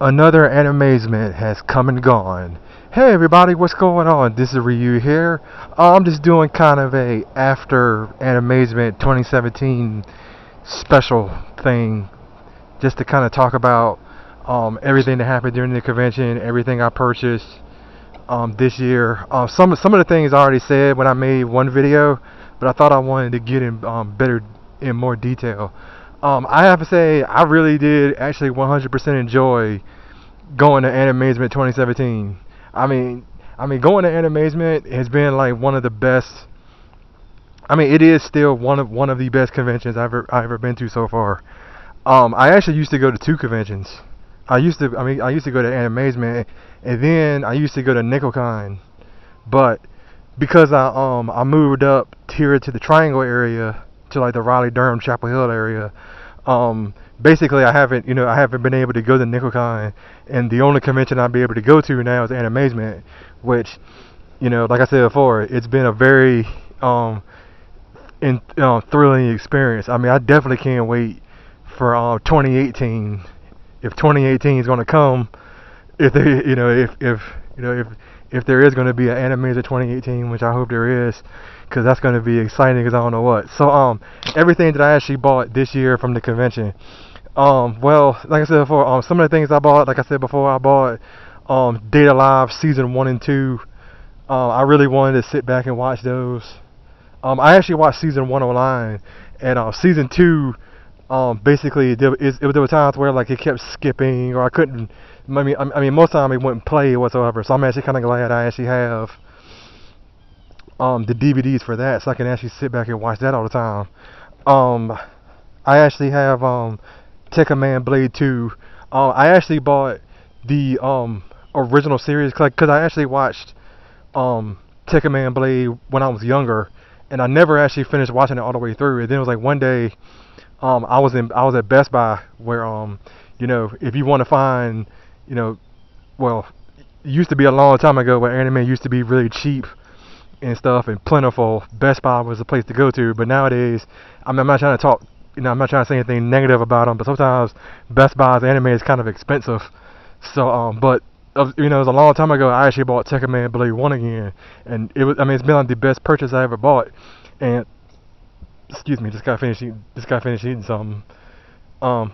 Another Animazement has come and gone. Hey everybody, what's going on? This is Ryu here. I'm just doing kind of a after Animazement 2017 special thing, just to kind of talk about everything that happened during the convention, everything I purchased this year. Some of the things I already said when I made one video, but I thought I wanted to get in more detail. I have to say, I really did actually 100% enjoy going to Animazement 2017. I mean, going to Animazement has been like one of the best. I mean, it is still one of the best conventions I've ever been to so far. I actually used to go to two conventions. I used to go to Animazement, and then I used to go to NickelCon. But because I moved up here to the Triangle area, to like the Raleigh, Durham, Chapel Hill area, basically I haven't been able to go to NickelCon, and the only convention I'll be able to go to now is Animazement, which, like I said before, it's been a very thrilling experience. I mean, I definitely can't wait for 2018. If 2018 is going to come, if there, if there is going to be an Animazement 2018, which I hope there is, because that's going to be exciting as I don't know what. So everything that I actually bought this year from the convention. Well, like I said before, some of the things I bought, like I said before, I bought Data Live season 1 and 2. I really wanted to sit back and watch those. I actually watched season 1 online, and season 2, basically there were times where like it kept skipping, or I couldn't. I mean, most of the time it wouldn't play whatsoever. So I'm actually kind of glad I actually have the DVDs for that, so I can actually sit back and watch that all the time. I actually have Tekka Man Blade 2. I actually bought the original series because I actually watched Tekka Man Blade when I was younger, and I never actually finished watching it all the way through. And then it was like one day, I was at Best Buy where if you want to find, well, it used to be a long time ago where anime used to be really cheap and stuff and plentiful. Best Buy was the place to go to, but nowadays, I'm not trying to talk, I'm not trying to say anything negative about them, but sometimes Best Buy's anime is kind of expensive. So, but it was a long time ago. I actually bought Tekka Man Blade 1 again, and it's been like the best purchase I ever bought. And excuse me, just got finished eating something. I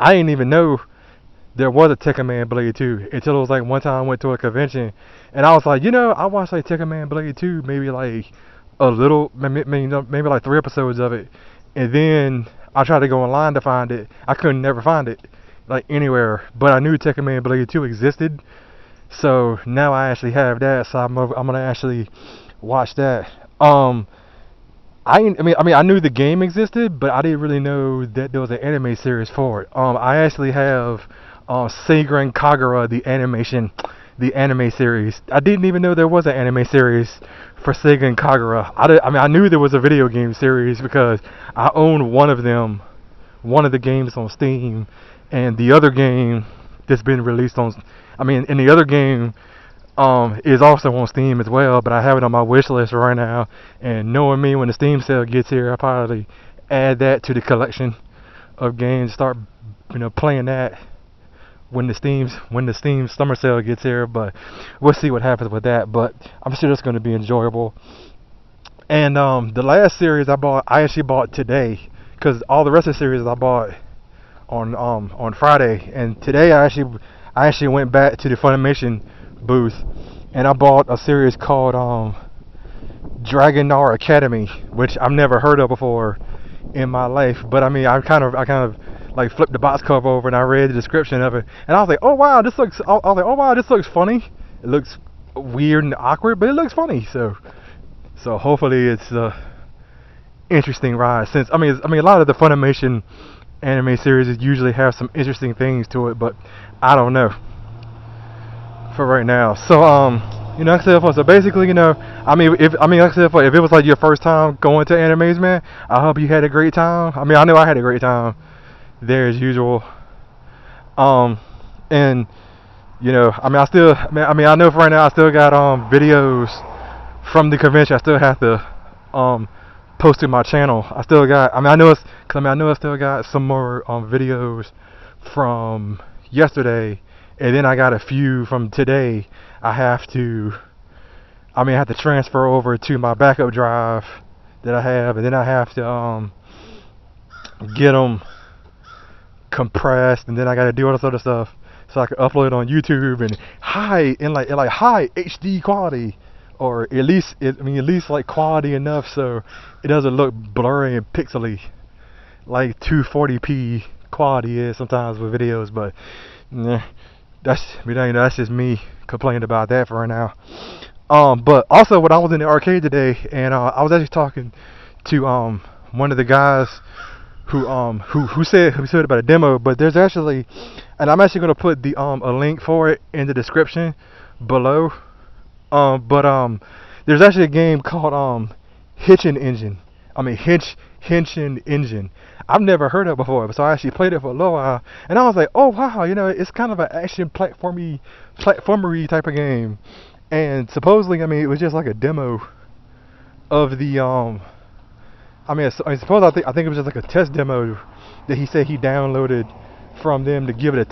didn't even know there was a Tekka Man Blade 2 until it was like one time I went to a convention, and I was like, I watched like Tekka Man Blade 2 maybe like a little, maybe like 3 episodes of it, and then I tried to go online to find it. I couldn't never find it like anywhere, but I knew Tekka Man Blade 2 existed, so now I actually have that. So I'm gonna actually watch that. I knew the game existed, but I didn't really know that there was an anime series for it. I actually have Seigen Kagura, the anime series. I didn't even know there was an anime series for Seigen Kagura. I knew there was a video game series because I own one of them, one of the games on Steam, and the other game that's been released on, and the other game is also on Steam as well, but I have it on my wish list right now, and knowing me, when the Steam sale gets here, I'll probably add that to the collection of games, start playing that when the Steam summer sale gets here. But we'll see what happens with that, but I'm sure it's going to be enjoyable. And the last series I actually bought today, because all the rest of the series I bought on Friday, and today I actually went back to the Funimation booth, and I bought a series called Dragonar Academy, which I've never heard of before in my life. But I kind of like flipped the box cover over and I read the description of it, and I was like, oh wow, this looks funny. It looks weird and awkward, but it looks funny. So hopefully it's a interesting ride. Since a lot of the Funimation anime series usually have some interesting things to it, but I don't know for right now. So like I said before, so basically, like I said before, if it was like your first time going to Animazement, I hope you had a great time. I know I had a great time there as usual. And I know for right now I still got videos from the convention I still have to post to my channel. I know I still got some more videos from yesterday, and then I got a few from today. I have to transfer over to my backup drive that I have, and then I have to get them compressed, and then I got to do all this other stuff so I can upload it on YouTube and high HD quality, or at least like quality enough so it doesn't look blurry and pixely like 240p quality is sometimes with videos. But that's just me complaining about that for right now. But also, when I was in the arcade today, and I was actually talking to one of the guys who said about a demo. But there's actually, and I'm actually gonna put the a link for it in the description below. There's actually a game called Hitchin' Engine. Hitchin' Engine. I've never heard of it before, so I actually played it for a little while, and I was like, oh wow, it's kind of an action platformery type of game. And supposedly, it was just like a demo of the I think it was just like a test demo that he said he downloaded from them to give it a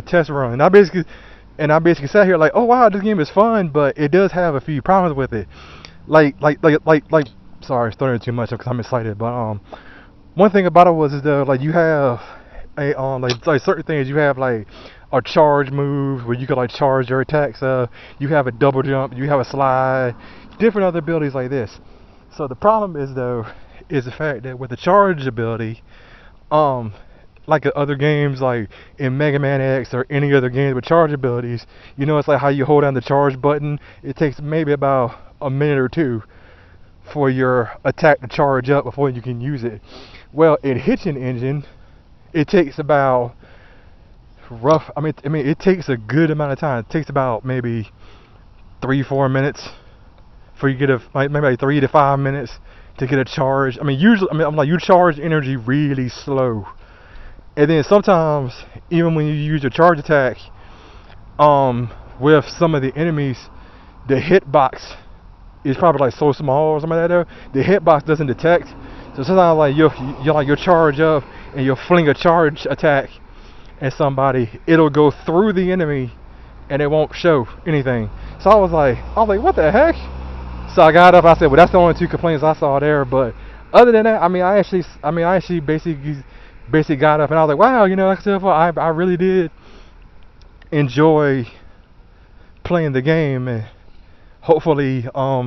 test run. And I basically sat here like, oh wow, this game is fun, but it does have a few problems with it. Sorry, stuttering too much because I'm excited. But one thing about it was like you have a like certain things. You have like a charge move where you can like charge your attacks. You have a double jump. You have a slide. Different other abilities like this. So the problem is the fact that with the charge ability, like other games like in Mega Man X or any other games with charge abilities, it's like how you hold down the charge button. It takes maybe about a minute or two for your attack to charge up before you can use it. Well, in Hitchin' Engine, it takes about it takes a good amount of time. It takes about maybe 3-4 minutes for you to get maybe like 3 to 5 minutes to get a charge. Usually, you charge energy really slow, and then sometimes even when you use your charge attack, with some of the enemies, the hitbox is probably like so small or something like that. The hitbox doesn't detect, so sometimes like you'll charge up and you'll fling a charge attack at somebody, it'll go through the enemy and it won't show anything. So I was like, what the heck? So I got up. I said, well, that's the only 2 complaints I saw there. But other than that, I actually basically got up and I was like, wow, like I said before, I really did enjoy playing the game. And hopefully, I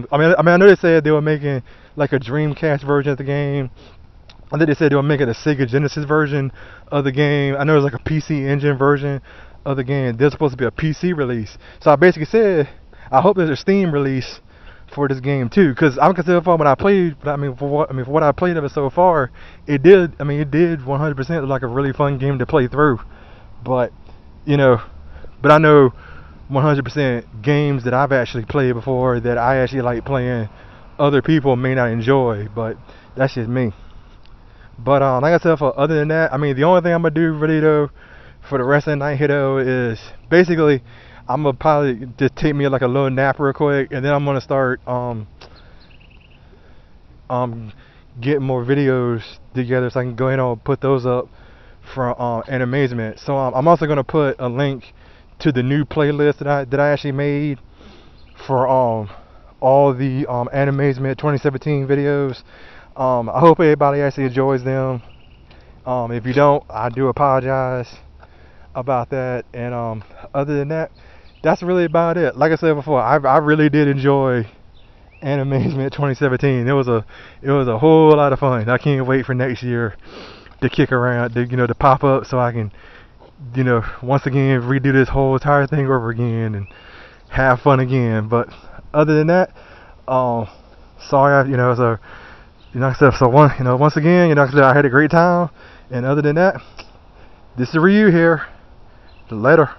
know they said they were making like a Dreamcast version of the game. I think they said they were making a Sega Genesis version of the game. I know there's like a PC Engine version of the game. There's supposed to be a PC release. So I basically said, I hope there's a Steam release for this game too, because I'm considered when I played. For what I played of it so far, it did 100% look like a really fun game to play through. But I know 100% games that I've actually played before that I actually like playing, other people may not enjoy, but that's just me. But like I said, other than that, the only thing I'm gonna do really though for the rest of the night here though is basically I'm gonna probably just take me like a little nap real quick, and then I'm gonna start getting more videos together so I can go ahead and put those up from Animazement. So I'm also gonna put a link to the new playlist that I actually made for all the Animazement 2017 videos. I hope everybody actually enjoys them. If you don't, I do apologize about that. And other than that, that's really about it. Like I said before, I really did enjoy Animazement 2017. It was a whole lot of fun. I can't wait for next year to kick around, to pop up, so I can, once again redo this whole entire thing over again and have fun again. But other than that, sorry, once again, I had a great time. And other than that, this is Ryu here. Later.